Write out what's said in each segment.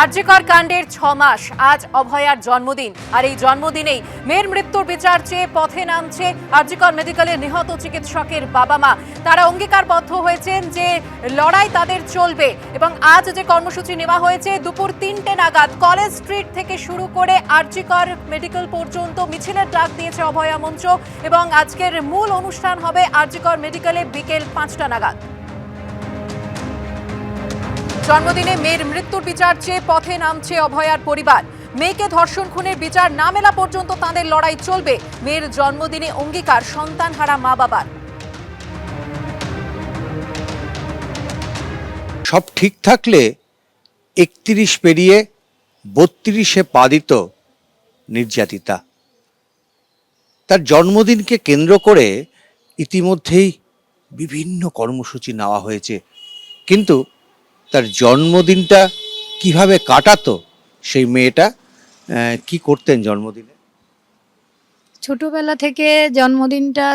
আরজিকর কাণ্ডের 6 মাস আজ অভয়ার জন্মদিন। আর এই জন্মদিনেই মেয়ের মৃত্যুর বিচার চেয়ে পথে নামছে আরজিকর মেডিকেলে নিহত চিকিৎসকের বাবা মা। তারা অঙ্গীকারবদ্ধ হয়েছেন যে লড়াই তাদের চলবে এবং আজ যে কর্মসূচি নেওয়া হয়েছে দুপুর 3টে নাগাদ কলেজ স্ট্রিট থেকে শুরু করে আরজিকর মেডিকেল পর্যন্ত মিছিলের ডাক দিয়েছে অভয়া মঞ্চ এবং আজকের মূল অনুষ্ঠান হবে আরজিকর মেডিকেলে বিকেল 5টা নাগাদ। জন্মদিনে মেয়ের মৃত্যুর বিচার চেয়ে পথে নামছে অভয়ার পরিবার। মেয়েকে ধর্ষণ খুনের বিচার না মেলা পর্যন্ত তাঁদের লড়াই চলবে। মেয়ের জন্মদিনে অঙ্গীকার সন্তানহারা মা বাবার। সব ঠিক থাকলে 31 পেরিয়ে 32-এ পা দিত নির্যাতিতা। তার জন্মদিনকে কেন্দ্র করে ইতিমধ্যেই বিভিন্ন কর্মসূচি নেওয়া হয়েছে, কিন্তু তার জন্মদিনটা কিভাবে কাটাতো সেই মেয়েটা, কি করতেন জন্মদিনে? ছোটবেলা থেকে জন্মদিনটা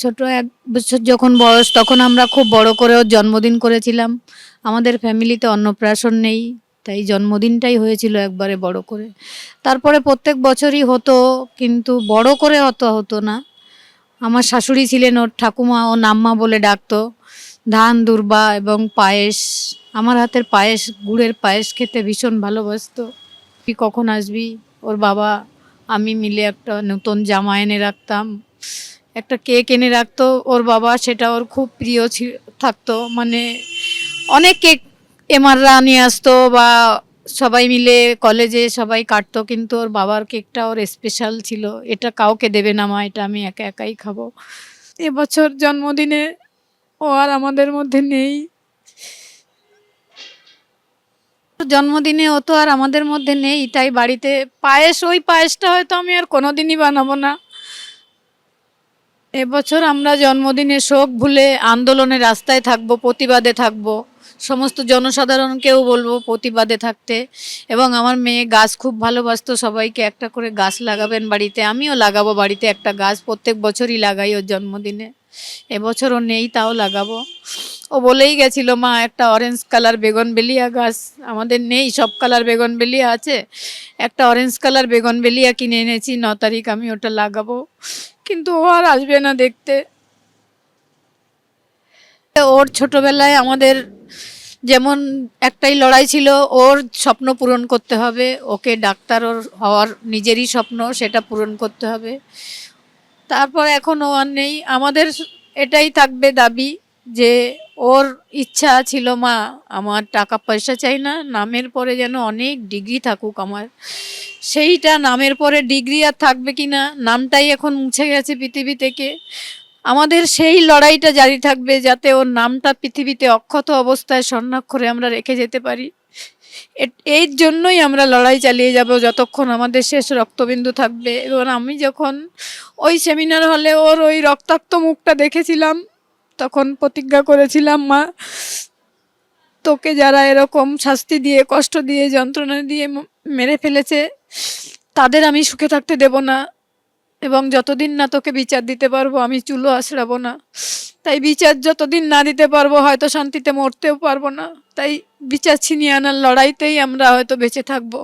ছোট 1 বছর যখন বয়স তখন আমরা খুব বড় করে ওর জন্মদিন করেছিলাম। আমাদের ফ্যামিলিতে অন্নপ্রাশন নেই, তাই জন্মদিনটাই হয়েছিল একবারে বড় করে। তারপরে প্রত্যেক বছরই হতো, কিন্তু বড় করে হতো না। আমার শাশুড়ি ছিলেন, ওর ঠাকুমা ও নাম্মা বলে ডাকতো। ধান দুর্বা এবং পায়েস, আমার হাতের পায়েস, গুড়ের পায়েস খেতে ভীষণ ভালোবাসতো। তুই কখন আসবি? ওর বাবা আমি মিলে একটা নতুন জামা এনে রাখতাম, একটা কেক এনে রাখতো ওর বাবা, সেটা ওর খুব প্রিয় থাকতো। মানে অনেক কেক এমাররা নিয়ে আসতো বা সবাই মিলে কলেজে সবাই কাটতো, কিন্তু ওর বাবার কেকটা ওর স্পেশাল ছিল। এটা কাউকে দেবে না মা, এটা আমি একা একাই খাবো। এবছর জন্মদিনে ও আর আমাদের মধ্যে নেই। জন্মদিনে ও তো আর আমাদের মধ্যে নেই, তাই বাড়িতে পায়েস, ওই পায়েসটা হয়তো আমি আর কোনোদিনই বানাবো না। এবছর আমরা জন্মদিনে শোক ভুলে আন্দোলনে রাস্তায় থাকবো, প্রতিবাদে থাকবো। সমস্ত জনসাধারণকেও বলবো প্রতিবাদে থাকতে। এবং আমার মেয়ে গাছ খুব ভালোবাসতো, সবাইকে একটা করে গাছ লাগাবেন বাড়িতে। আমিও লাগাবো বাড়িতে একটা গাছ, প্রত্যেক বছরই লাগাই ওর জন্মদিনে। এবছরও নেই, তাও লাগাবো। ও বলেই গেছিল মা একটা অরেঞ্জ কালার বেগনবেলিয়া গাছ, আমাদের নেই, সব কালার বেগনবেলিয়া আছে, একটা অরেঞ্জ কালার বেগনবেলিয়া কিনে এনেছি, 9 তারিখ আমি ওটা লাগাবো। কিন্তু ও আর আসবে না দেখতে। ওর ছোটবেলায় আমাদের যেমন একটাই লড়াই ছিল, ওর স্বপ্ন পূরণ করতে হবে, ওকে ডাক্তার ওর হওয়ার নিজেরই স্বপ্ন, সেটা পূরণ করতে হবে। তারপর এখন ও আর নেই, আমাদের এটাই থাকবে দাবি যে ওর ইচ্ছা ছিল মা আমার টাকা পয়সা চাই না, নামের পরে যেন অনেক ডিগ্রি থাকুক আমার। সেইটা নামের পরে ডিগ্রি আর থাকবে কি না, নামটাই এখন মুছে গেছে পৃথিবী থেকে। আমাদের সেই লড়াইটা জারি থাকবে যাতে ওর নামটা পৃথিবীতে অক্ষত অবস্থায় স্বর্ণাক্ষরে আমরা রেখে যেতে পারি। এই জন্যই আমরা লড়াই চালিয়ে যাব যতক্ষণ আমাদের শেষ রক্তবিন্দু থাকবে। এবং আমি যখন ওই সেমিনার হলে ওর ওই রক্তাক্ত মুখটা দেখেছিলাম, তখন প্রতিজ্ঞা করেছিলাম মা তোকে যারা এরকম শাস্তি দিয়ে, কষ্ট দিয়ে, যন্ত্রণা দিয়ে মেরে ফেলেছে তাদের আমি সুখে থাকতে দেব না, এবং যতদিন না তোকে বিচার দিতে পারবো আমি চুলো আঁচড়াবো না। তাই বিচার যতদিন না দিতে পারবো হয়তো শান্তিতে মরতেও পারবো না। তাই বিচার ছিনিয়ে আনার লড়াইতেই আমরা হয়তো বেঁচে থাকবো।